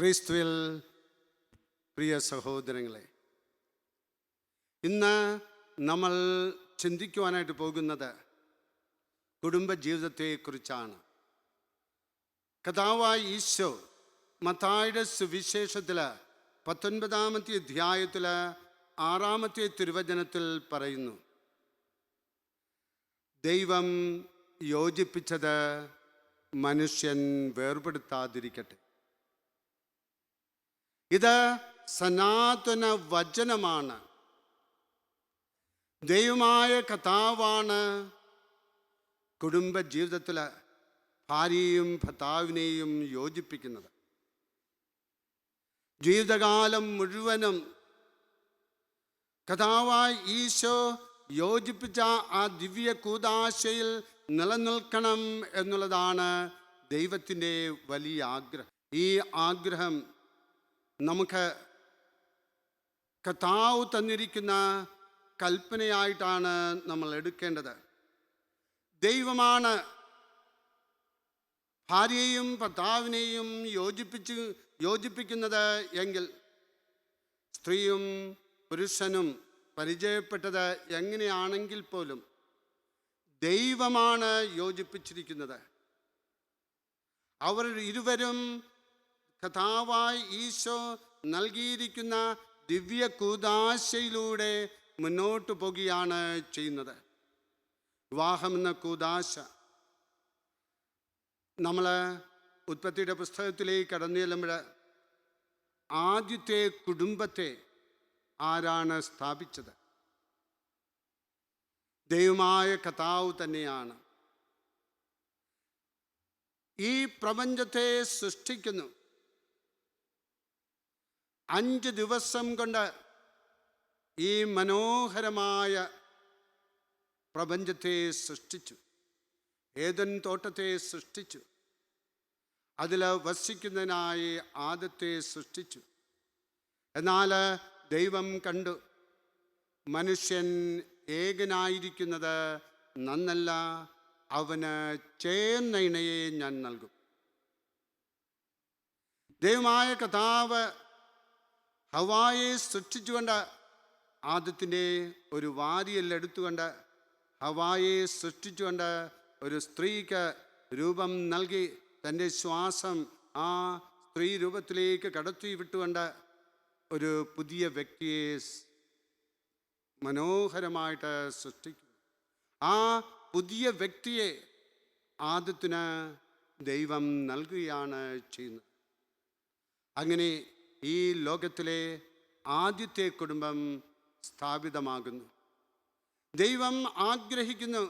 ക്രിസ്തുവിൽ പ്രിയ സഹോദരങ്ങളെ, ഇന്ന് നമ്മൾ ചിന്തിക്കുവാനായിട്ട് പോകുന്നത് കുടുംബജീവിതത്തെക്കുറിച്ചാണ്. കർത്താവായ ഈശോ മത്തായിയുടെ സുവിശേഷത്തിൽ 19-ാമത്തെ അധ്യായത്തിൽ 6-ാമത്തെ തിരുവചനത്തിൽ പറയുന്നു, ദൈവം യോജിപ്പിച്ചത് മനുഷ്യൻ വേർപെടുത്താതിരിക്കട്ടെ. ഇത് സനാതന വചനമാണ്. ദൈവമായ കർത്താവാണ് കുടുംബജീവിതത്തിൽ ഭാര്യയും ഭർത്താവിനെയും യോജിപ്പിക്കുന്നത്. ജീവിതകാലം മുഴുവനും കർത്താവായ ഈശോ യോജിപ്പിച്ച ആ ദിവ്യ കൂദാശയിൽ നിലനിൽക്കണം എന്നുള്ളതാണ് ദൈവത്തിൻ്റെ വലിയ ആഗ്രഹം. ഈ ആഗ്രഹം നമുക്ക് കർത്താവ് തന്നിരിക്കുന്ന കൽപ്പനയായിട്ടാണ് നമ്മൾ എടുക്കേണ്ടത്. ദൈവമാണ് ഭാര്യയെയും ഭർത്താവിനെയും യോജിപ്പിക്കുന്നത് എങ്കിൽ സ്ത്രീയും പുരുഷനും പരിചയപ്പെട്ടത് എങ്ങനെയാണെങ്കിൽ പോലും ദൈവമാണ് യോജിപ്പിച്ചിരിക്കുന്നത്. അവർ ഇരുവരും കർത്താവായ ഈശോ നൽകിയിരിക്കുന്ന ദിവ്യ കൂദാശയിലൂടെ മുന്നോട്ട് പോകുകയാണ് ചെയ്യുന്നത്. വിവാഹമെന്ന കൂദാശ നമ്മൾ ഉൽപ്പത്തിയുടെ പുസ്തകത്തിലേക്ക് കടന്നു ചെല്ലുമ്പോൾ ആദ്യത്തെ കുടുംബത്തെ ആരാണ് സ്ഥാപിച്ചത്? ദൈവമായ കർത്താവ് തന്നെയാണ്. ഈ പ്രപഞ്ചത്തെ സൃഷ്ടിക്കുന്നു. 5 ദിവസം കൊണ്ട് ഈ മനോഹരമായ പ്രപഞ്ചത്തെ സൃഷ്ടിച്ചു. ഏദൻ തോട്ടത്തെ സൃഷ്ടിച്ചു. അതിൽ വസിക്കുന്നതിനായി ആദത്തെ സൃഷ്ടിച്ചു. എന്നാൽ ദൈവം കണ്ടു, മനുഷ്യൻ ഏകനായിരിക്കുന്നത് നന്നല്ല, അവന് ചേർന്ന ഇണയെ ഞാൻ നൽകും. ദൈവമായ കർത്താവ് ഹവ്വായെ സൃഷ്ടിച്ചുകൊണ്ട് ആദത്തിൻ്റെ ഒരു വാരിയെല്ലെടുത്തുകൊണ്ട് ഹവ്വായെ സൃഷ്ടിച്ചുകൊണ്ട് ഒരു സ്ത്രീക്ക് രൂപം നൽകി തൻ്റെ ശ്വാസം ആ സ്ത്രീ രൂപത്തിലേക്ക് കടത്തി വിട്ടുകൊണ്ട് ഒരു പുതിയ വ്യക്തിയെ മനോഹരമായിട്ട് സൃഷ്ടിക്കുന്നു. ആ പുതിയ വ്യക്തിയെ ആദത്തിന് ദൈവം നൽകുകയാണ് ചെയ്യുന്നത്. അങ്ങനെ ഈ ലോകത്തിലെ ആദ്യത്തെ കുടുംബം സ്ഥാപിതമാകുന്നു. ദൈവം ആഗ്രഹിക്കുന്നു.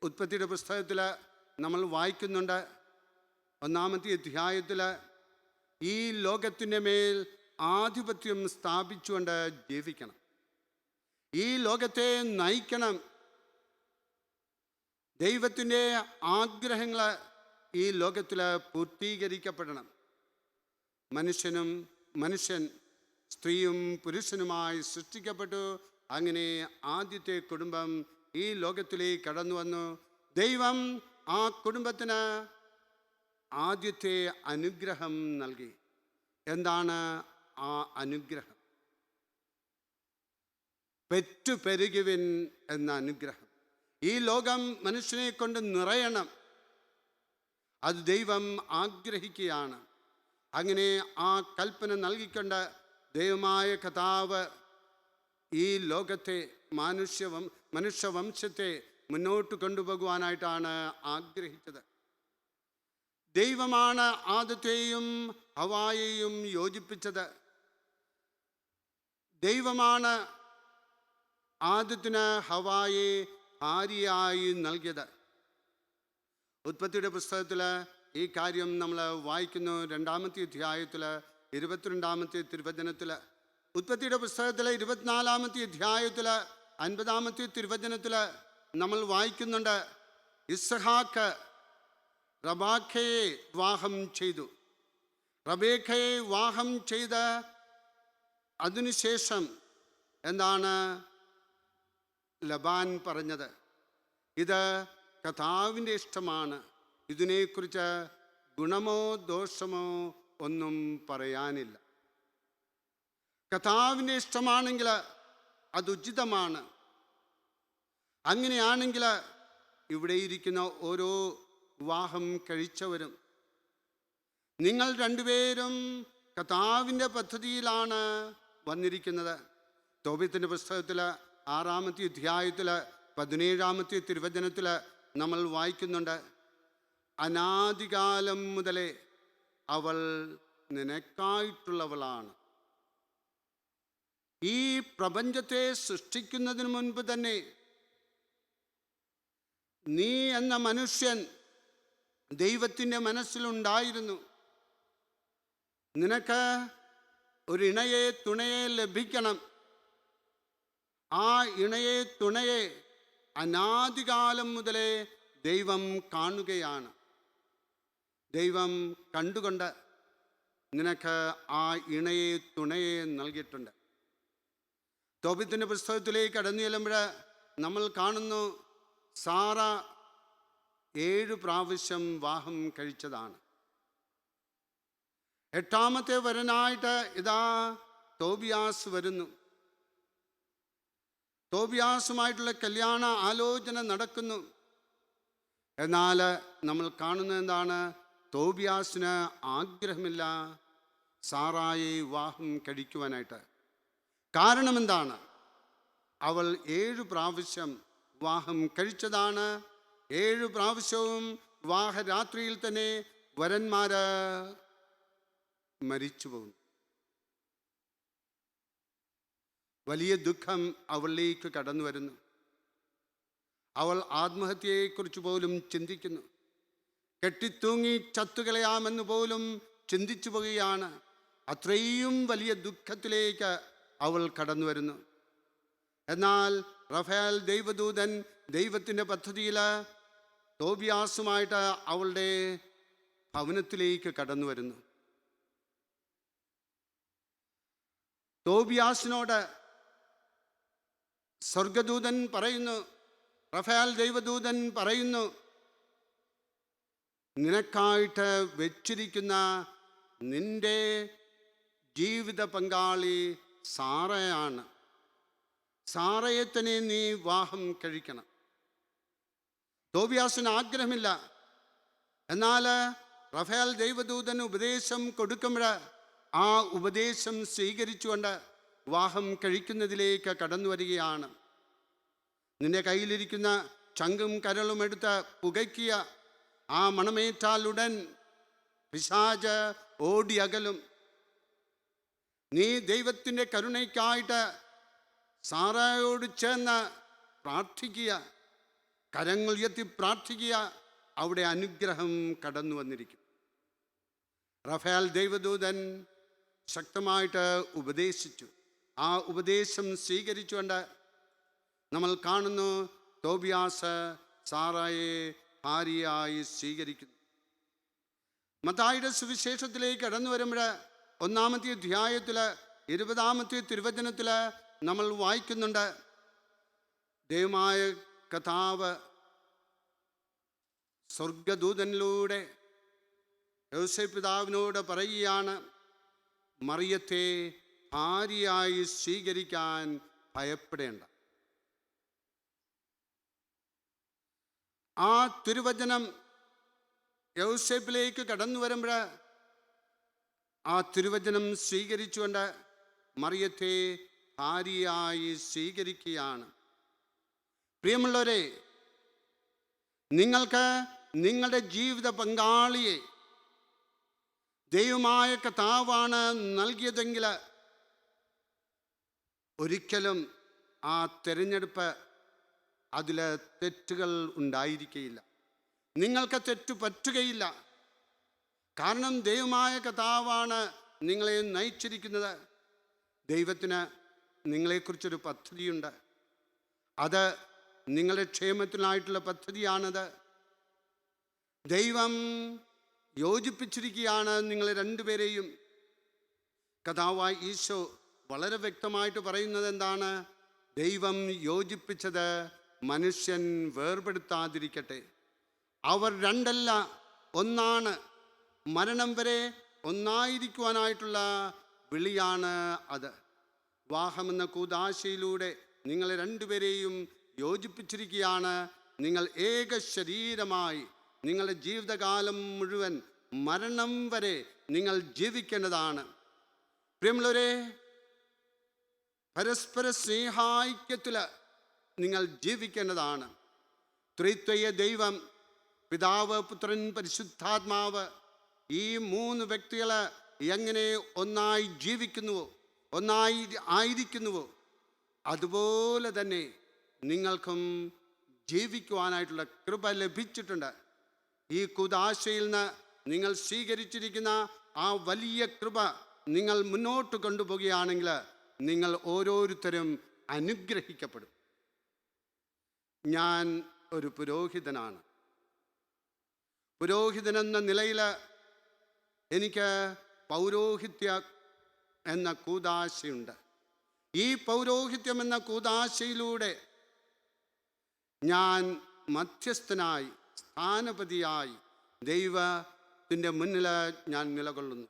ഉൽപ്പത്തിയുടെ പുസ്തകത്തിൽ നമ്മൾ വായിക്കുന്നുണ്ട്, 1-ാമത്തെ അധ്യായത്തിൽ ഈ ലോകത്തിൻ്റെ മേൽ ആധിപത്യം സ്ഥാപിച്ചുകൊണ്ട് ജീവിക്കണം, ഈ ലോകത്തെ നയിക്കണം. ദൈവത്തിൻ്റെ ആഗ്രഹങ്ങൾ ഈ ലോകത്തിൽ പൂർത്തീകരിക്കപ്പെടണം. മനുഷ്യൻ സ്ത്രീയും പുരുഷനുമായി സൃഷ്ടിക്കപ്പെട്ടു. അങ്ങനെ ആദ്യത്തെ കുടുംബം ഈ ലോകത്തിലേക്ക് കടന്നു വന്നു. ദൈവം ആ കുടുംബത്തിന് ആദ്യത്തെ അനുഗ്രഹം നൽകി. എന്താണ് ആ അനുഗ്രഹം? പെറ്റുപെരുകുവിൻ എന്ന അനുഗ്രഹം. ഈ ലോകം മനുഷ്യനെ കൊണ്ട് നിറയണം. അത് ദൈവം ആഗ്രഹിക്കുകയാണ്. അങ്ങനെ ആ കൽപ്പന നൽകിക്കൊണ്ട് ദൈവമായ കർത്താവ് ഈ ലോകത്തെ മനുഷ്യവംശത്തെ മുന്നോട്ട് കൊണ്ടുപോകുവാനായിട്ടാണ് ആഗ്രഹിച്ചത്. ദൈവമാണ് ആദത്തെയും ഹവ്വായെയും യോജിപ്പിച്ചത്. ദൈവമാണ് ആദത്തിന് ഹവ്വായെ ഭാര്യയായി നൽകിയത്. ഉൽപ്പത്തിയുടെ പുസ്തകത്തിൽ ഈ കാര്യം നമ്മൾ വായിക്കുന്നു. 2-ാമത്തെ അധ്യായത്തിൽ 22-ാമത്തെ തിരുവചനത്തിൽ, ഉൽപ്പത്തിയുടെ പുസ്തകത്തിൽ 24-ാമത്തെ അധ്യായത്തിൽ 50-ാമത്തെ തിരുവചനത്തിൽ നമ്മൾ വായിക്കുന്നുണ്ട്, ഇസ്ഹാക്ക് റബേക്കയെ വിവാഹം ചെയ്തു. റബേക്കയെ വിവാഹം ചെയ്ത് അതിനുശേഷം എന്താണ് ലബാൻ പറഞ്ഞത്? ഇത് കർത്താവിൻ്റെ ഇഷ്ടമാണ്, ഇതിനെക്കുറിച്ച് ഗുണമോ ദോഷമോ ഒന്നും പറയാനില്ല. കർത്താവിൻ്റെ ഇഷ്ടമാണെങ്കിൽ അത് ഉചിതമാണ്. അങ്ങനെയാണെങ്കിൽ ഇവിടെ ഇരിക്കുന്ന ഓരോ വിവാഹം കഴിച്ചവരും നിങ്ങൾ രണ്ടുപേരും കർത്താവിൻ്റെ പദ്ധതിയിലാണ് വന്നിരിക്കുന്നത്. തോബീത്തിൻ്റെ പുസ്തകത്തിൽ 6-ാമത്തെ അധ്യായത്തിൽ 17-ാമത്തെ തിരുവചനത്തിൽ നമ്മൾ വായിക്കുന്നുണ്ട്, അനാദികാലം മുതലേ അവൾ നിനക്കായിട്ടുള്ളവളാണ്. ഈ പ്രപഞ്ചത്തെ സൃഷ്ടിക്കുന്നതിന് മുൻപ് തന്നെ നീ എന്ന മനുഷ്യൻ ദൈവത്തിൻ്റെ മനസ്സിലുണ്ടായിരുന്നു. നിനക്ക് ഒരു ഇണയെ തുണയെ ലഭിക്കണം. ആ ഇണയെ തുണയെ അനാദികാലം മുതലേ ദൈവം കാണുകയാണ്. ദൈവം കണ്ടുകൊണ്ട് നിനക്ക് ആ ഇണയെ തുണയെ നൽകിയിട്ടുണ്ട്. തോബീത്തിൻ്റെ പുസ്തകത്തിലേക്ക് കടന്നു ചെല്ലുമ്പോൾ നമ്മൾ കാണുന്നു, സാറ 7 പ്രാവശ്യം വിവാഹം കഴിച്ചതാണ്. 8-ാമത്തെ വരനായിട്ട് ഇതാ തോബിയാസ് വരുന്നു. തോബിയാസുമായിട്ടുള്ള കല്യാണ ആലോചന നടക്കുന്നു. എന്നാൽ നമ്മൾ കാണുന്നത് എന്താണ്? തോബിയാസിന് ആഗ്രഹമില്ല സാറായെ വിവാഹം കഴിക്കുവാനായിട്ട്. കാരണം എന്താണ്? അവൾ 7 പ്രാവശ്യം വിവാഹം കഴിച്ചതാണ്. 7 പ്രാവശ്യവും വിവാഹരാത്രിയിൽ തന്നെ വരന്മാര് മരിച്ചു പോകുന്നു. വലിയ ദുഃഖം അവളിലേക്ക് കടന്നു വരുന്നു. അവൾ ആത്മഹത്യയെക്കുറിച്ച് പോലും ചിന്തിക്കുന്നു. കെട്ടിത്തൂങ്ങി ചത്തുകളയാമെന്ന് പോലും ചിന്തിച്ചു പോവുകയാണ്. അത്രയും വലിയ ദുഃഖത്തിലേക്ക് അവൾ കടന്നു വരുന്നു. എന്നാൽ റഫായേൽ ദൈവദൂതൻ ദൈവത്തിൻ്റെ പദ്ധതിയിൽ തോബിയാസുമായിട്ട് അവളുടെ ഭവനത്തിലേക്ക് കടന്നു വരുന്നു. തോബിയാസിനോട് സ്വർഗദൂതൻ പറയുന്നു, റഫായേൽ ദൈവദൂതൻ പറയുന്നു, നിനക്കായിട്ട് വെച്ചിരിക്കുന്ന നിന്റെ ജീവിത പങ്കാളി സാറയാണ്. സാറയെ തന്നെ നീ വിവാഹം കഴിക്കണം. തോബിയാസിന് ആഗ്രഹമില്ല. എന്നാൽ റഫായേൽ ദൈവദൂതൻ ഉപദേശം കൊടുക്കുമ്പോൾ ആ ഉപദേശം സ്വീകരിച്ചുകൊണ്ട് വിവാഹം കഴിക്കുന്നതിലേക്ക് കടന്നു വരികയാണ്. നിന്റെ കയ്യിലിരിക്കുന്ന ചങ്കും കരളും എടുത്ത് പുകയ്ക്കുക. ആ മണമേറ്റാലുടൻ പിശാച് ഓടി അകലും. നീ ദൈവത്തിൻ്റെ കരുണയ്ക്കായിട്ട് സാറായോട് ചേർന്ന് പ്രാർത്ഥിക്കുക, കരങ്ങൾ ഉയർത്തി പ്രാർത്ഥിക്കുക. അവിടെ അനുഗ്രഹം കടന്നു വന്നിരിക്കും. റഫായേൽ ദൈവദൂതൻ ശക്തമായിട്ട് ഉപദേശിച്ചു. ആ ഉപദേശം സ്വീകരിച്ചുകൊണ്ട് നമ്മൾ കാണുന്നു, തോബിയാസ് സാറായെ ഭാര്യയായി സ്വീകരിക്കുന്നു. മത്തായിയുടെ സുവിശേഷത്തിലേക്ക് കടന്നു വരുമ്പോൾ 1-ാമത്തെ അധ്യായത്തിൽ 20-ാമത്തെ തിരുവചനത്തിൽ നമ്മൾ വായിക്കുന്നുണ്ട്, ദൈവമായ കർത്താവ് സ്വർഗദൂതനിലൂടെ യോസേപ്പ് പിതാവിനോട് പറയുകയാണ്, മറിയത്തെ ഭാര്യയായി സ്വീകരിക്കാൻ ഭയപ്പെടേണ്ട. ആ തിരുവചനം യോസേപ്പിലേക്ക് കടന്നു വരുമ്പോൾ ആ തിരുവചനം സ്വീകരിച്ചുകൊണ്ട് മറിയത്തെ ഭാര്യയായി സ്വീകരിക്കുകയാണ്. പ്രിയമുള്ളവരെ, നിങ്ങൾക്ക് നിങ്ങളുടെ ജീവിത പങ്കാളിയെ ദൈവമായ കർത്താവാണ് നൽകിയതെങ്കിൽ ഒരിക്കലും ആ തിരഞ്ഞെടുപ്പ് അതിൽ തെറ്റുകൾ ഉണ്ടായിരിക്കുകയില്ല. നിങ്ങൾക്ക് തെറ്റു പറ്റുകയില്ല. കാരണം ദൈവമായ കർത്താവാണ് നിങ്ങളെ നയിച്ചിരിക്കുന്നത്. ദൈവത്തിന് നിങ്ങളെക്കുറിച്ചൊരു പദ്ധതിയുണ്ട്. അത് നിങ്ങളുടെ ക്ഷേമത്തിനായിട്ടുള്ള പദ്ധതിയാണത്. ദൈവം യോജിപ്പിച്ചിരിക്കുകയാണ് നിങ്ങളെ രണ്ടുപേരെയും. കർത്താവായ ഈശോ വളരെ വ്യക്തമായിട്ട് പറയുന്നത് എന്താണ്? ദൈവം യോജിപ്പിച്ചത് മനുഷ്യൻ വേർപെടുത്താതിരിക്കട്ടെ. അവർ രണ്ടല്ല, ഒന്നാണ്. മരണം വരെ ഒന്നായിരിക്കുവാനായിട്ടുള്ള വിളിയാണ് അത്. വിവാഹമെന്ന കൂദാശയിലൂടെ നിങ്ങളെ രണ്ടുപേരെയും യോജിപ്പിച്ചിരിക്കുകയാണ്. നിങ്ങൾ ഏക ശരീരമായി നിങ്ങളുടെ ജീവിതകാലം മുഴുവൻ മരണം വരെ നിങ്ങൾ ജീവിക്കേണ്ടതാണ്. പ്രിയമുള്ളവരെ, പരസ്പര സ്നേഹാൈക്യത്തിൽ നിങ്ങൾ ജീവിക്കേണ്ടതാണ്. ത്രിത്വയ ദൈവം, പിതാവ്, പുത്രൻ, പരിശുദ്ധാത്മാവ്, ഈ മൂന്ന് വ്യക്തികൾ എങ്ങനെ ഒന്നായി ജീവിക്കുന്നുവോ, ഒന്നായി ആയിരിക്കുന്നുവോ, അതുപോലെ തന്നെ നിങ്ങൾക്കും ജീവിക്കുവാനായിട്ടുള്ള കൃപ ലഭിച്ചിട്ടുണ്ട്. ഈ കൂദാശയിൽ നിന്ന് നിങ്ങൾ സ്വീകരിച്ചിരിക്കുന്ന ആ വലിയ കൃപ നിങ്ങൾ മുന്നോട്ട് കൊണ്ടുപോവുകയാണെങ്കിൽ നിങ്ങൾ ഓരോരുത്തരും അനുഗ്രഹിക്കപ്പെടും. ഞാൻ ഒരു പുരോഹിതനാണ്. പുരോഹിതനെന്ന നിലയിൽ എനിക്ക് പൗരോഹിത്യ എന്ന കൂദാശയുണ്ട്. ഈ പൗരോഹിത്യം എന്ന കൂദാശയിലൂടെ ഞാൻ മധ്യസ്ഥനായി, സ്ഥാനപതിയായി ദൈവത്തിൻ്റെ മുന്നിൽ ഞാൻ നിലകൊള്ളുന്നു.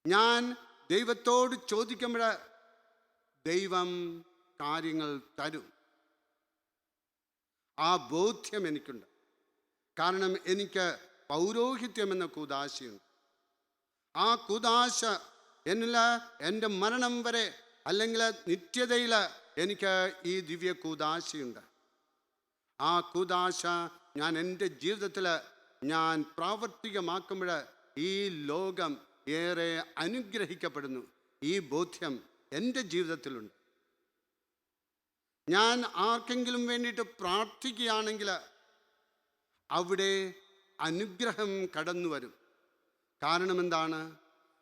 ഞാൻ ദൈവത്തോട് ചോദിക്കുമ്പോൾ ദൈവം കാര്യങ്ങൾ തരും. ആ ബോധ്യം എനിക്കുണ്ട്. കാരണം എനിക്ക് പൗരോഹിത്യം എന്ന കൂദാശയുണ്ട്. ആ കൂദാശ എന്നിൽ എൻ്റെ മരണം വരെ, അല്ലെങ്കിൽ നിത്യതയിൽ എനിക്ക് ഈ ദിവ്യ കൂദാശയുണ്ട്. ആ കൂദാശ ഞാൻ എൻ്റെ ജീവിതത്തിൽ ഞാൻ പ്രാവർത്തികമാക്കുമ്പോൾ ഈ ലോകം ഏറെ അനുഗ്രഹിക്കപ്പെടുന്നു. ഈ ബോധ്യം എൻ്റെ ജീവിതത്തിലുണ്ട്. ഞാൻ ആർക്കെങ്കിലും വേണ്ടിയിട്ട് പ്രാർത്ഥിക്കുകയാണെങ്കിൽ അവിടെ അനുഗ്രഹം കടന്നു വരും. കാരണം എന്താണ്?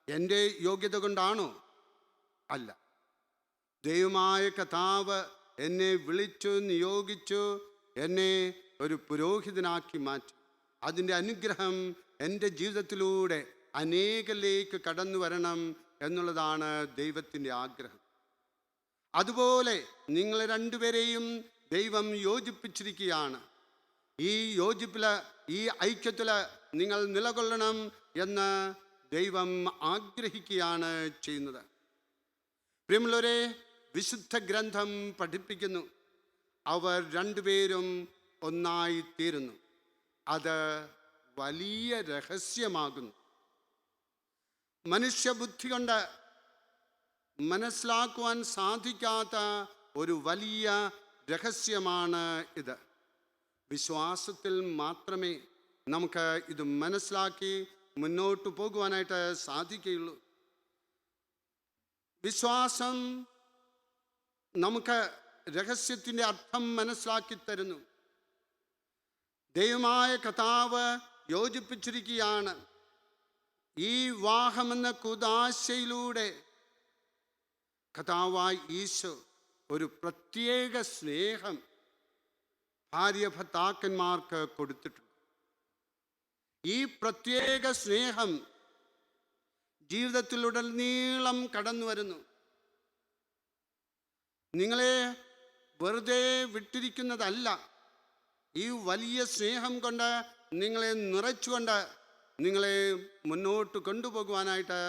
എൻ്റെ യോഗ്യത കൊണ്ടാണോ? അല്ല. ദൈവമായ കർത്താവ് എന്നെ വിളിച്ചു, നിയോഗിച്ചു, എന്നെ ഒരു പുരോഹിതനാക്കി മാറ്റി. അതിൻ്റെ അനുഗ്രഹം എൻ്റെ ജീവിതത്തിലൂടെ അനേകരിലേക്ക് കടന്നു വരണം എന്നുള്ളതാണ് ദൈവത്തിൻ്റെ ആഗ്രഹം. അതുപോലെ നിങ്ങൾ രണ്ടുപേരെയും ദൈവം യോജിപ്പിച്ചിരിക്കുകയാണ്. ഈ യോജിപ്പിൽ, ഈ ഐക്യത്തിൽ നിങ്ങൾ നിലകൊള്ളണം എന്ന് ദൈവം ആഗ്രഹിക്കുകയാണ് ചെയ്യുന്നത്. പ്രിയമുള്ളവരെ, വിശുദ്ധ ഗ്രന്ഥം പഠിപ്പിക്കുന്നു, അവർ രണ്ടുപേരും ഒന്നായി തീരുന്നു. അത് വലിയ രഹസ്യമാകുന്നു. മനുഷ്യബുദ്ധി കൊണ്ട് മനസ്സിലാക്കുവാൻ സാധിക്കാത്ത ഒരു വലിയ രഹസ്യമാണ് ഇത്. വിശ്വാസത്തിൽ മാത്രമേ നമുക്ക് ഇത് മനസ്സിലാക്കി മുന്നോട്ട് പോകുവാനായിട്ട് സാധിക്കുകയുള്ളൂ. വിശ്വാസം നമുക്ക് രഹസ്യത്തിൻ്റെ അർത്ഥം മനസ്സിലാക്കി തരുന്നു. ദൈവമായ കർത്താവ് യോജിപ്പിച്ചിരിക്കുകയാണ്. ഈ വിവാഹമെന്ന കൂദാശയിലൂടെ കർത്താവായ ഈശോ ഒരു പ്രത്യേക സ്നേഹം ഭാര്യ ഭർത്താക്കന്മാർക്ക് കൊടുത്തിട്ടുണ്ട്. ഈ പ്രത്യേക സ്നേഹം ജീവിതത്തിലുടനീളം കടന്നു വരുന്നു. നിങ്ങളെ വെറുതെ വിട്ടിരിക്കുന്നതല്ല. ഈ വലിയ സ്നേഹം കൊണ്ട് നിങ്ങളെ നിറച്ചുകൊണ്ട് നിങ്ങളെ മുന്നോട്ട് കൊണ്ടുപോകുവാനായിട്ട്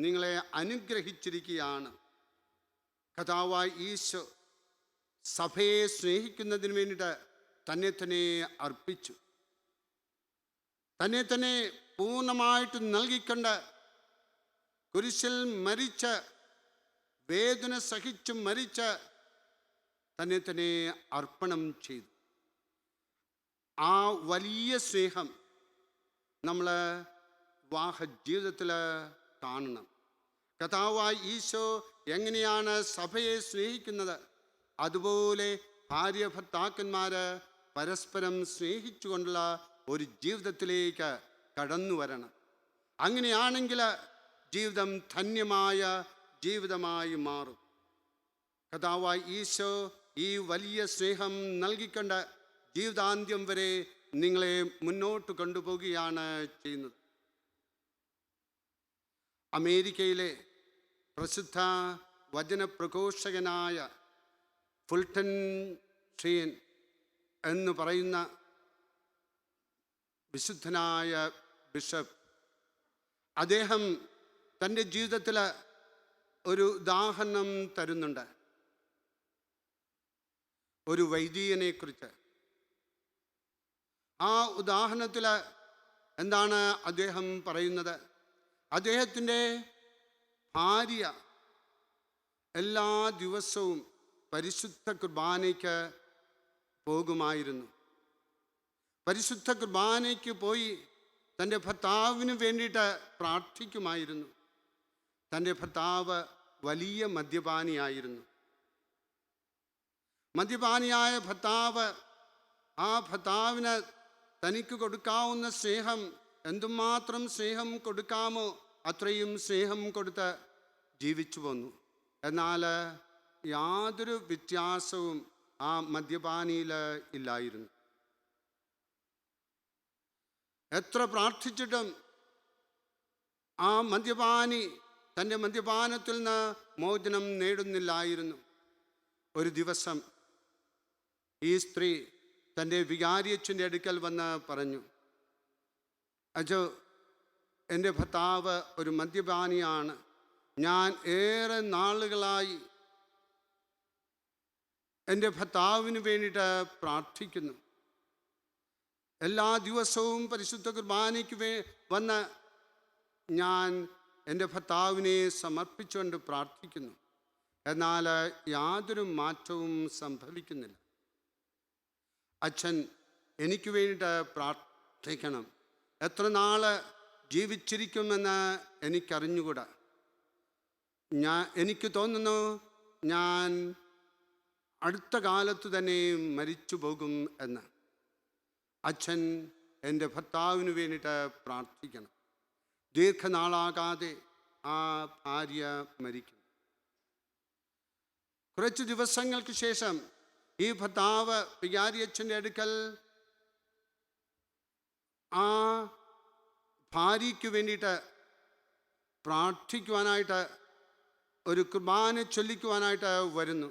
നിങ്ങളെ അനുഗ്രഹിച്ചിരിക്കുകയാണ്. കർത്താവായ ഈശോ സഭയെ സ്നേഹിക്കുന്നതിന് വേണ്ടിയിട്ട് തന്നെ തന്നെ അർപ്പിച്ചു. തന്നെ തന്നെ പൂർണ്ണമായിട്ട് നൽകിക്കൊണ്ട് കുരിശിൽ മരിച്ച്, വേദന സഹിച്ച് മരിച്ച് തന്നെ തന്നെ അർപ്പണം ചെയ്തു. ആ വലിയ സ്നേഹം നമ്മൾ വിവാഹ ജീവിതത്തിൽ കാണണം. കർത്താവായ ഈശോ എങ്ങനെയാണ് സഭയെ സ്നേഹിക്കുന്നത്, അതുപോലെ ഭാര്യ ഭർത്താക്കന്മാർ പരസ്പരം സ്നേഹിച്ചുകൊണ്ടുള്ള ഒരു ജീവിതത്തിലേക്ക് കടന്നു വരണം. അങ്ങനെയാണെങ്കിൽ ജീവിതം ധന്യമായ ജീവിതമായി മാറും. കർത്താവായ ഈശോ ഈ വലിയ സ്നേഹം നൽകിക്കൊണ്ട് ജീവിതാന്ത്യം വരെ നിങ്ങളെ മുന്നോട്ട് കൊണ്ടുപോവുകയാണ് ചെയ്യുന്നത്. അമേരിക്കയിലെ പ്രസിദ്ധ വചനപ്രഘോഷകനായ ഫുൾട്ടൻ ഷെയ്ൻ എന്ന് പറയുന്ന വിശുദ്ധനായ ബിഷപ്പ്, അദ്ദേഹം തൻ്റെ ജീവിതത്തിൽ ഒരു ഉദാഹരണം തരുന്നുണ്ട്, ഒരു വൈദികനെക്കുറിച്ച്. ആ ഉദാഹരണത്തിൽ എന്താണ് അദ്ദേഹം പറയുന്നത്? അദ്ദേഹത്തിൻ്റെ ഭാര്യ എല്ലാ ദിവസവും പരിശുദ്ധ കുർബാനയ്ക്ക് പോകുമായിരുന്നു. പരിശുദ്ധ കുർബാനയ്ക്ക് പോയി തൻ്റെ ഭർത്താവിന് വേണ്ടിയിട്ട് പ്രാർത്ഥിക്കുമായിരുന്നു. തൻ്റെ ഭർത്താവ് വലിയ മദ്യപാനിയായിരുന്നു. മദ്യപാനിയായ ഭർത്താവ്, ആ ഭർത്താവിന് തനിക്ക് കൊടുക്കാവുന്ന സ്നേഹം, എന്തുമാത്രം സ്നേഹം കൊടുക്കാമോ അത്രയും സ്നേഹം കൊടുത്ത് ജീവിച്ചു പോന്നു. എന്നാൽ യാതൊരു വ്യത്യാസവും ആ മദ്യപാനിയിൽ ഇല്ലായിരുന്നു. എത്ര പ്രാർത്ഥിച്ചിട്ടും ആ മദ്യപാനി തൻ്റെ മദ്യപാനത്തിൽ നിന്ന് മോചനം നേടുന്നില്ലായിരുന്നു. ഒരു ദിവസം ഈ സ്ത്രീ തൻ്റെ വികാരിയച്ഛൻ്റെ അടുക്കൽ വന്ന് പറഞ്ഞു, അച്ഛോ, എൻ്റെ ഭർത്താവ് ഒരു മദ്യപാനിയാണ്. ഞാൻ ഏറെ നാളുകളായി എൻ്റെ ഭർത്താവിന് വേണ്ടിയിട്ട് പ്രാർത്ഥിക്കുന്നു. എല്ലാ ദിവസവും പരിശുദ്ധ കുർബാനയ്ക്ക് വന്ന് ഞാൻ എൻ്റെ ഭർത്താവിനെ സമർപ്പിച്ചുകൊണ്ട് പ്രാർത്ഥിക്കുന്നു. എന്നാൽ യാതൊരു മാറ്റവും സംഭവിക്കുന്നില്ല. അച്ഛൻ എനിക്ക് വേണ്ടിയിട്ട് പ്രാർത്ഥിക്കണം. എത്ര നാൾ ജീവിച്ചിരിക്കുമെന്ന് എനിക്കറിഞ്ഞുകൂടാ. എനിക്ക് തോന്നുന്നു ഞാൻ അടുത്ത കാലത്ത് തന്നെ മരിച്ചു പോകും എന്ന്. അച്ഛൻ എൻ്റെ ഭർത്താവിന് വേണ്ടിയിട്ട് പ്രാർത്ഥിക്കണം. ദീർഘനാളാകാതെ ആ ഭാര്യ മരിക്കും. കുറച്ച് ദിവസങ്ങൾക്ക് ശേഷം ഈ ഭർത്താവ് വികാരിയച്ഛൻ്റെ അടുക്കൽ ആ ഭാര്യയ്ക്ക് വേണ്ടിയിട്ട് പ്രാർത്ഥിക്കുവാനായിട്ട്, ഒരു കുർബാന ചൊല്ലിക്കുവാനായിട്ട് വരുന്നു.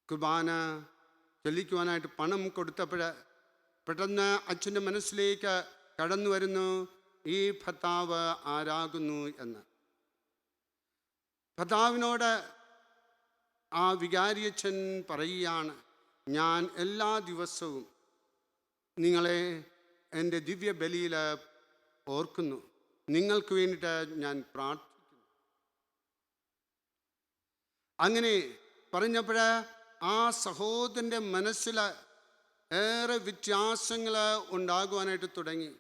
കുർബാന ചൊല്ലിക്കുവാനായിട്ട് പണം കൊടുത്തപ്പോൾ പെട്ടെന്ന് അച്ഛൻ്റെ മനസ്സിലേക്ക് കടന്നു വരുന്നു, ഈ ഭർത്താവ് ആരാകുന്നു എന്ന്. ഭർത്താവിനോട് ആ വികാരിയച്ഛൻ പറയുകയാണ്, ഞാൻ എല്ലാ ദിവസവും നിങ്ങളെ എൻ്റെ ദിവ്യ ബലിയിൽ ഓർക്കുന്നു. നിങ്ങൾക്ക് വേണ്ടിയിട്ട് ഞാൻ പ്രാർത്ഥിക്കുന്നു. അങ്ങനെ പറഞ്ഞപ്പോൾ ആ സഹോദരൻ്റെ മനസ്സിൽ ഏറെ വ്യത്യാസങ്ങൾ ഉണ്ടാകുവാനായിട്ട് തുടങ്ങി.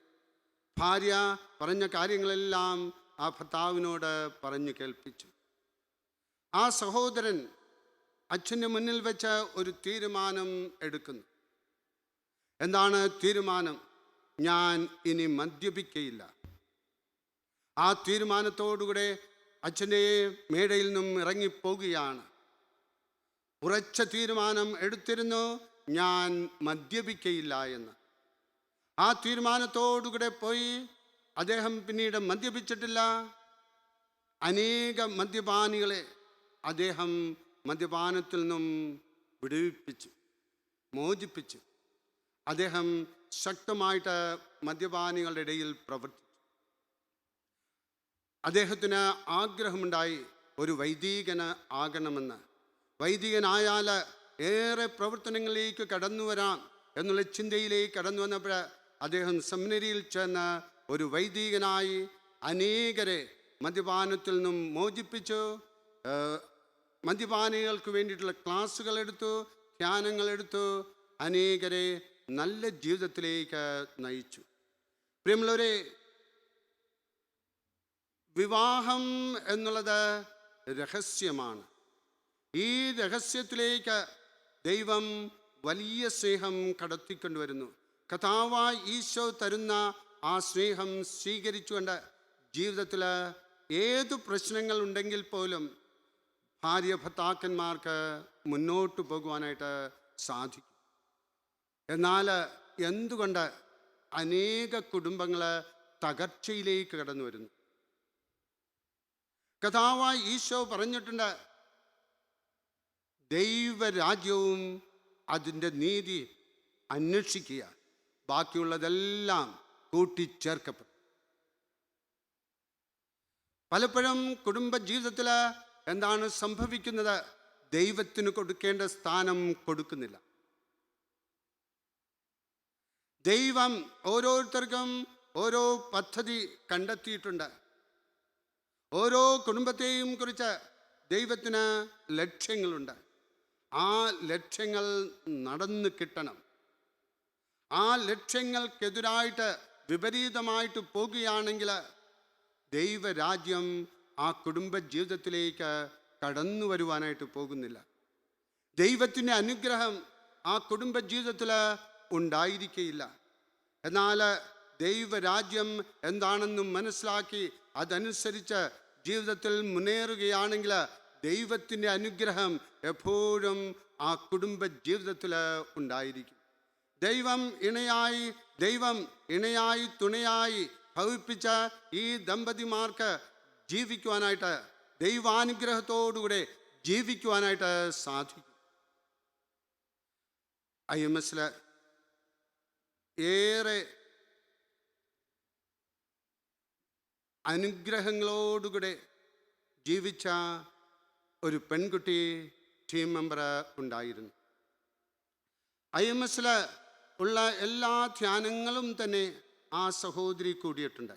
ഭാര്യ പറഞ്ഞ കാര്യങ്ങളെല്ലാം ആ ഭർത്താവിനോട് പറഞ്ഞു കേൾപ്പിച്ചു. ആ സഹോദരൻ അച്ഛൻ്റെ മുന്നിൽ വെച്ച് ഒരു തീരുമാനം എടുക്കുന്നു. എന്താണ് തീരുമാനം? ഞാൻ ഇനി മദ്യപിക്കയില്ല. ആ തീരുമാനത്തോടുകൂടെ അച്ഛൻ്റെ മേടയിൽ നിന്നും ഇറങ്ങിപ്പോകുകയാണ്. ഉറച്ച തീരുമാനം എടുത്തിരുന്നു, ഞാൻ മദ്യപിക്കയില്ല എന്ന്. ആ തീരുമാനത്തോടുകൂടെ പോയി അദ്ദേഹം പിന്നീട് മദ്യപിച്ചിട്ടില്ല. അനേക മദ്യപാനികളെ അദ്ദേഹം മദ്യപാനത്തിൽ നിന്നും വിടുവിപ്പിച്ചു, മോചിപ്പിച്ചു. അദ്ദേഹം ശക്തമായിട്ട് മദ്യപാനികളുടെ ഇടയിൽ പ്രവർത്തിച്ചു. അദ്ദേഹത്തിന് ആഗ്രഹമുണ്ടായി ഒരു വൈദികന് ആകണമെന്ന്. വൈദികനായാൽ ഏറെ പ്രവർത്തനങ്ങളിലേക്ക് കടന്നു വരാം എന്നുള്ള ചിന്തയിലേക്ക് കടന്നു വന്നപ്പോൾ അദ്ദേഹം സെമിനറിയിൽ ചെന്ന് ഒരു വൈദികനായി അനേകരെ മദ്യപാനത്തിൽ നിന്നും മോചിപ്പിച്ചു. മദ്യപാനികൾക്ക് വേണ്ടിയിട്ടുള്ള ക്ലാസ്സുകൾ എടുത്തു, ധ്യാനങ്ങൾ എടുത്തു, അനേകരെ നല്ല ജീവിതത്തിലേക്ക് നയിച്ചു. പ്രിയമുള്ളവരെ, വിവാഹം എന്നുള്ളത് രഹസ്യമാണ്. ഈ രഹസ്യത്തിലേക്ക് ദൈവം വലിയ സ്നേഹം കടത്തിക്കൊണ്ടുവരുന്നു. കർത്താവായ ഈശോ തരുന്ന ആ സ്നേഹം സ്വീകരിച്ചുകൊണ്ട് ജീവിതത്തിൽ ഏതു പ്രശ്നങ്ങൾ ഉണ്ടെങ്കിൽ പോലും ഭാര്യ ഭർത്താക്കന്മാർക്ക് മുന്നോട്ട് പോകുവാനായിട്ട് സാധിക്കും. എന്നാൽ എന്തുകൊണ്ട് അനേക കുടുംബങ്ങൾ തകർച്ചയിലേക്ക് കടന്നു വരുന്നു? കർത്താവായ ഈശോ പറഞ്ഞിട്ടുണ്ട്, ദൈവരാജ്യവും അതിൻ്റെ നീതി അന്വേഷിക്കുക, ബാക്കിയുള്ളതെല്ലാം കൂട്ടിച്ചേർക്കപ്പെടും. പലപ്പോഴും കുടുംബ ജീവിതത്തിൽ എന്താണ് സംഭവിക്കുന്നത്? ദൈവത്തിന് കൊടുക്കേണ്ട സ്ഥാനം കൊടുക്കുന്നില്ല. ദൈവം ഓരോരുത്തർക്കും ഓരോ പദ്ധതി കണ്ടെത്തിയിട്ടുണ്ട്. ഓരോ കുടുംബത്തെയും കുറിച്ച് ദൈവത്തിന് ലക്ഷ്യങ്ങളുണ്ട്. ആ ലക്ഷ്യങ്ങൾ നടന്നു കിട്ടണം. ആ ലക്ഷ്യങ്ങൾക്കെതിരായിട്ട് വിപരീതമായിട്ട് പോകുകയാണെങ്കിൽ ദൈവരാജ്യം ആ കുടുംബ ജീവിതത്തിലേക്ക് കടന്നു വരുവാനായിട്ട് പോകുന്നില്ല. ദൈവത്തിൻ്റെ അനുഗ്രഹം ആ കുടുംബ ജീവിതത്തിൽ ഉണ്ടായിരിക്കുകയില്ല. എന്നാൽ ദൈവരാജ്യം എന്താണെന്നും മനസ്സിലാക്കി അതനുസരിച്ച് ജീവിതത്തിൽ മുന്നേറുകയാണെങ്കിൽ ദൈവത്തിൻ്റെ അനുഗ്രഹം എപ്പോഴും ആ കുടുംബ ജീവിതത്തിൽ ഉണ്ടായിരിക്കും. ദൈവം ഇണയായി തുണയായി ഭവിപ്പിച്ച ഈ ദമ്പതിമാർക്ക് ജീവിക്കുവാനായിട്ട്, ദൈവാനുഗ്രഹത്തോടുകൂടെ ജീവിക്കുവാനായിട്ട് സാധിക്കും. IMSൽ ഏറെ അനുഗ്രഹങ്ങളോടുകൂടെ ജീവിച്ച ഒരു പെൺകുട്ടി ടീം മെമ്പർ ഉണ്ടായിരുന്നു. IMSൽ ഉള്ള എല്ലാ ധ്യാനങ്ങളും തന്നെ ആ സഹോദരി കൂടിയിട്ടുണ്ട്.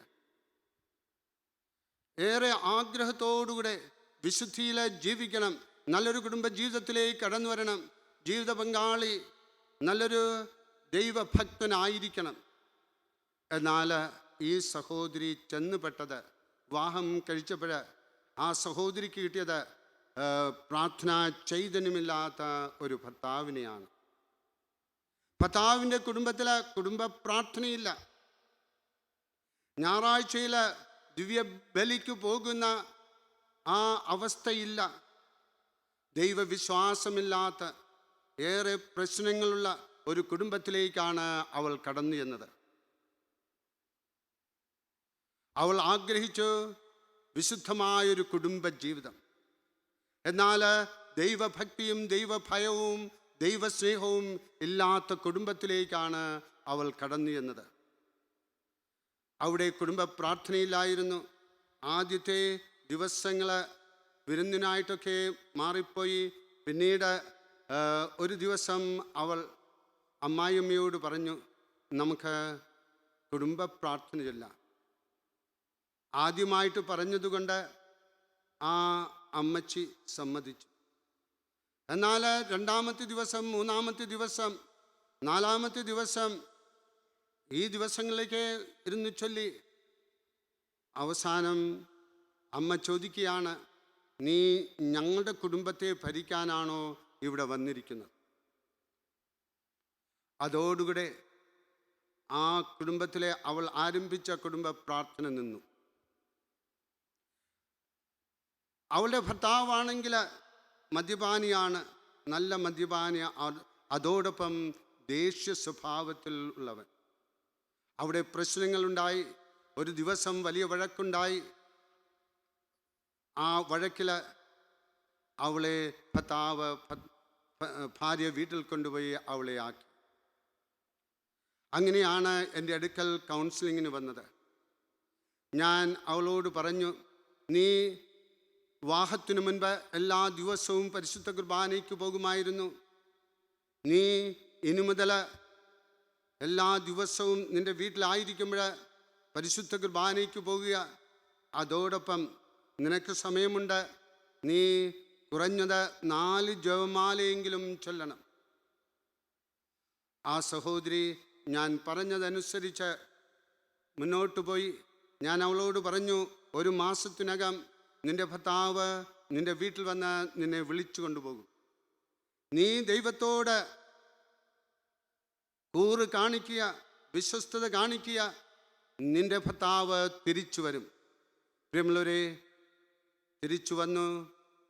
ഏറെ ആഗ്രഹത്തോടുകൂടെ വിശുദ്ധിയിൽ ജീവിക്കണം, നല്ലൊരു കുടുംബ ജീവിതത്തിലേക്ക് കടന്നു വരണം, ജീവിത പങ്കാളി നല്ലൊരു ദൈവഭക്തനായിരിക്കണം. എന്നാൽ ഈ സഹോദരി ചെന്നുപെട്ടത്, വിവാഹം കഴിച്ചപ്പോൾ ആ സഹോദരിക്ക് കിട്ടിയത് പ്രാർത്ഥനാ ചൈതന്യമില്ലാത്ത ഒരു ഭർത്താവിനെയാണ്. ഭർത്താവിൻ്റെ കുടുംബത്തിൽ കുടുംബ പ്രാർത്ഥനയില്ല. ഞായറാഴ്ചയിൽ ദിവ്യബലിക്ക് പോകുന്ന ആ അവസ്ഥയില്ല. ദൈവവിശ്വാസമില്ലാത്ത ഏറെ പ്രശ്നങ്ങളുള്ള ഒരു കുടുംബത്തിലേക്കാണ് അവൾ കടന്നു ചെന്നത്. അവൾ ആഗ്രഹിച്ചു വിശുദ്ധമായൊരു കുടുംബ ജീവിതം. എന്നാൽ ദൈവഭക്തിയും ദൈവഭയവും ദൈവസ്നേഹവും ഇല്ലാത്ത കുടുംബത്തിലേക്കാണ് അവൾ കടന്നു ചെന്നത്. അവിടെ കുടുംബ പ്രാർത്ഥനയില്ലായിരുന്നു. ആദ്യത്തെ ദിവസങ്ങൾ വിരുന്നിനായിട്ടൊക്കെ മാറിപ്പോയി. പിന്നീട് ഒരു ദിവസം അവൾ അമ്മായിയമ്മയോട് പറഞ്ഞു, നമുക്ക് കുടുംബ പ്രാർത്ഥന ചൊല്ലാം. ആദ്യമായിട്ട് പറഞ്ഞതുകൊണ്ട് ആ അമ്മച്ചി സമ്മതിച്ചു. എന്നാൽ രണ്ടാമത്തെ ദിവസം, മൂന്നാമത്തെ ദിവസം, നാലാമത്തെ ദിവസം, ഈ ദിവസങ്ങളിലേക്ക് ഇരുന്ന് ചൊല്ലി. അവസാനം അമ്മ ചോദിക്കുകയാണ്, നീ ഞങ്ങളുടെ കുടുംബത്തെ ഭരിക്കാനാണോ ഇവിടെ വന്നിരിക്കുന്നത്? അതോടുകൂടെ ആ കുടുംബത്തിലെ അവൾ ആരംഭിച്ച കുടുംബ പ്രാർത്ഥന നിന്നു. അവളുടെ ഭർത്താവാണെങ്കിൽ മദ്യപാനിയാണ്, നല്ല മദ്യപാനി, അതോടൊപ്പം ദേഷ്യ സ്വഭാവത്തിൽ ഉള്ളവൻ. അവിടെ പ്രശ്നങ്ങളുണ്ടായി. ഒരു ദിവസം വലിയ വഴക്കുണ്ടായി. ആ വഴക്കിൽ അവളെ ഭാര്യ വീട്ടിൽ കൊണ്ടുപോയി അവളെ ആക്കി. അങ്ങനെയാണ് എൻ്റെ അടുക്കൽ കൗൺസിലിങ്ങിന് വന്നത്. ഞാൻ അവളോട് പറഞ്ഞു, നീ വിവാഹത്തിനു മുൻപ് എല്ലാ ദിവസവും പരിശുദ്ധ കുർബാനയ്ക്ക് പോകുമായിരുന്നു. നീ ഇനി മുതൽ എല്ലാ ദിവസവും നിൻ്റെ വീട്ടിലായിരിക്കുമ്പോൾ പരിശുദ്ധ കുർബാനയ്ക്ക് പോകുക. അതോടൊപ്പം നിനക്ക് സമയമുണ്ട്, നീ കുറഞ്ഞത് 4 ജപമാലയെങ്കിലും ചൊല്ലണം. ആ സഹോദരി ഞാൻ പറഞ്ഞതനുസരിച്ച് മുന്നോട്ട് പോയി. ഞാൻ അവളോട് പറഞ്ഞു, 1 മാസത്തിനകം നിൻ്റെ ഭർത്താവ് നിൻ്റെ വീട്ടിൽ വന്ന് നിന്നെ വിളിച്ചു കൊണ്ടുപോകും. നീ ദൈവത്തോട് കൂറ് കാണിക്കുക, വിശ്വസ്തത കാണിക്കുക, നിൻ്റെ ഭർത്താവ് തിരിച്ചു വരും. പ്രിയമുള്ളവരെ, തിരിച്ചു വന്നു.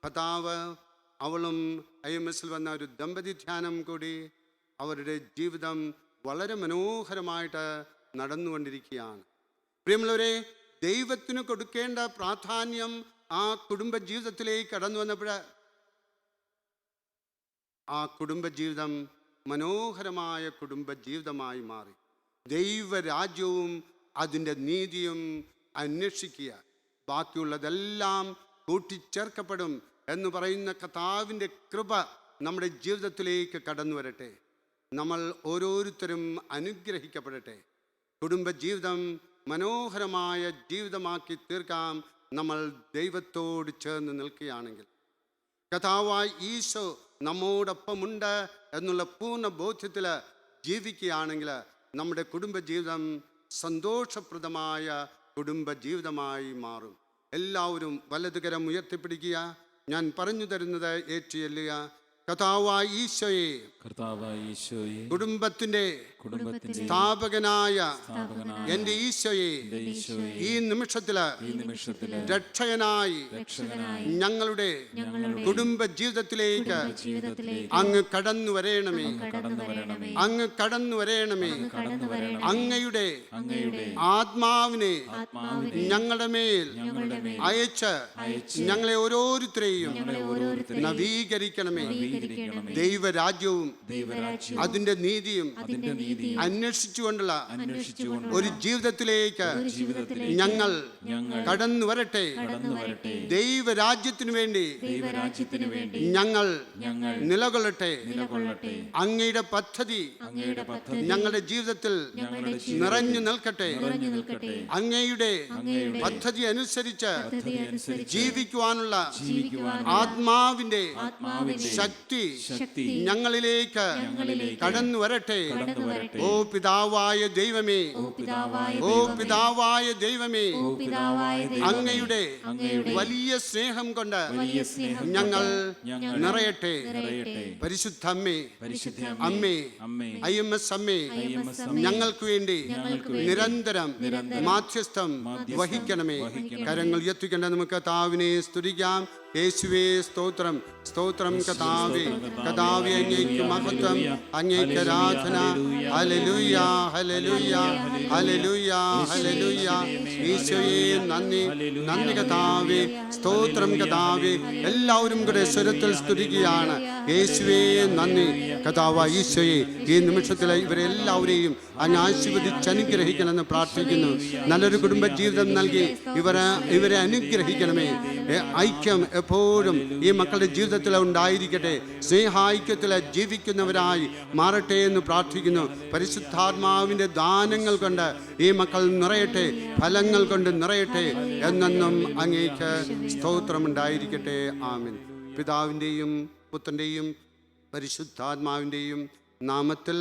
ഭർത്താവ് അവളും IMSൽ വന്ന ഒരു ദമ്പതി ധ്യാനം കൂടി അവരുടെ ജീവിതം വളരെ മനോഹരമായിട്ട് നടന്നുകൊണ്ടിരിക്കുകയാണ്. പ്രിയമുള്ളവരെ, ദൈവത്തിന് കൊടുക്കേണ്ട പ്രാധാന്യം ആ കുടുംബ ജീവിതത്തിലേക്ക് കടന്നു വന്നപ്പോൾ ആ കുടുംബജീവിതം മനോഹരമായ കുടുംബജീവിതമായി മാറി. ദൈവരാജ്യവും അതിൻ്റെ നീതിയും അന്വേഷിക്കുക, ബാക്കിയുള്ളതെല്ലാം കൂട്ടിച്ചേർക്കപ്പെടും എന്ന് പറയുന്ന കർത്താവിൻ്റെ കൃപ നമ്മുടെ ജീവിതത്തിലേക്ക് കടന്നു വരട്ടെ. നമ്മൾ ഓരോരുത്തരും അനുഗ്രഹിക്കപ്പെടട്ടെ. കുടുംബജീവിതം മനോഹരമായ ജീവിതമാക്കി തീർക്കാം നമ്മൾ ദൈവത്തോട് ചേർന്ന് നിൽക്കുകയാണെങ്കിൽ. കർത്താവായ ഈശോ നമ്മോടൊപ്പമുണ്ട് എന്നുള്ള പൂർണ്ണ ബോധ്യത്തിൽ ജീവിക്കുകയാണെങ്കിൽ നമ്മുടെ കുടുംബജീവിതം സന്തോഷപ്രദമായ കുടുംബജീവിതമായി മാറും. എല്ലാവരും വലതുകരം ഉയർത്തിപ്പിടിക്കുക. ഞാൻ പറഞ്ഞു തരുന്നത് ഏറ്റുചൊല്ലുക. കർത്താവായ ഈശോയെ, കുടുംബത്തിന്റെ സ്ഥാപകനായ എൻ്റെ ഈശോയെ, ഈ നിമിഷത്തില് രക്ഷകനായി ഞങ്ങളുടെ കുടുംബ ജീവിതത്തിലേക്ക് അങ്ങ് കടന്നു വരേണമേ, അങ്ങ് കടന്നു വരേണമേ. അങ്ങയുടെ ആത്മാവിനെ ഞങ്ങളുടെ മേൽ അയച്ച് ഞങ്ങളെ ഓരോരുത്തരെയും നവീകരിക്കണമേ. ദൈവരാജ്യവും അതിന്റെ നീതിയും അന്വേഷിച്ചുകൊണ്ടുള്ള ഒരു ജീവിതത്തിലേക്ക് ഞങ്ങൾ കടന്നു വരട്ടെ. ദൈവരാജ്യത്തിനു വേണ്ടി ഞങ്ങൾ നിലകൊള്ളട്ടെ. അങ്ങയുടെ പദ്ധതി ഞങ്ങളുടെ ജീവിതത്തിൽ നിറഞ്ഞു നിൽക്കട്ടെ. അങ്ങയുടെ പദ്ധതി അനുസരിച്ച് ജീവിക്കുവാനുള്ള ആത്മാവിന്റെ ശക്തി ഞങ്ങളിലേക്ക് കടന്നു വരട്ടെ. ഓ പിതാവായ ദൈവമേ, ഓ പിതാവായ ദൈവമേ, അങ്ങയുടെ വലിയ സ്നേഹം കൊണ്ട് ഞങ്ങൾ നിറയട്ടെ. പരിശുദ്ധ അമ്മേ, അമ്മേ, IMS അമ്മേ, ഞങ്ങൾക്ക് വേണ്ടി നിരന്തരം മാധ്യസ്ഥം വഹിക്കണമേ. കരങ്ങൾ ഉയർത്തിക്കൊണ്ട് നമുക്ക് കർത്താവിനെ സ്തുതിക്കാം. യേശുവേ സ്തോത്രം, സ്തോത്രം കർത്താവേ. കർത്താവേ അങ്ങേക്ക് മഹത്വം, അങ്ങേക്ക് ആരാധന. Hallelujah, hallelujah, hallelujah, hallelujah. ഈശോയെ നന്ദി, നന്ദി കർത്താവേ. സ്തോത്രം കർത്താവേ. എല്ലാവരും കൂടെ സ്വരത്തിൽ സ്തുതിക്കുകയാണ്. യേശുവേ നന്ദി. കർത്താവ് ഈശോയെ, ഈ നിമിഷത്തിൽ ഇവരെല്ലാവരെയും അങ്ങ് ആശീർവദിച്ച് അനുഗ്രഹിക്കണമെന്ന് പ്രാർത്ഥിക്കുന്നു. നല്ലൊരു കുടുംബ ജീവിതം നൽകി ഇവരെ അനുഗ്രഹിക്കണമേ. ഐക്യം എപ്പോഴും ഈ മക്കളുടെ ജീവിതത്തിൽ ഉണ്ടായിരിക്കട്ടെ. സ്നേഹാഐക്യത്തിൽ ജീവിക്കുന്നവരായി മാറട്ടെ എന്ന് പ്രാർത്ഥിക്കുന്നു. പരിശുദ്ധാത്മാവിൻ്റെ ദാനങ്ങൾ കൊണ്ട് ഈ മക്കൾ നിറയട്ടെ, ഫലങ്ങൾ കൊണ്ട് നിറയട്ടെ. എന്നെന്നും അങ്ങേക്ക് സ്തോത്രമുണ്ടായിരിക്കട്ടെ. ആമേൻ. പിതാവിൻ്റെയും പുത്രൻ്റെയും പരിശുദ്ധാത്മാവിൻ്റെയും നാമത്തിൽ.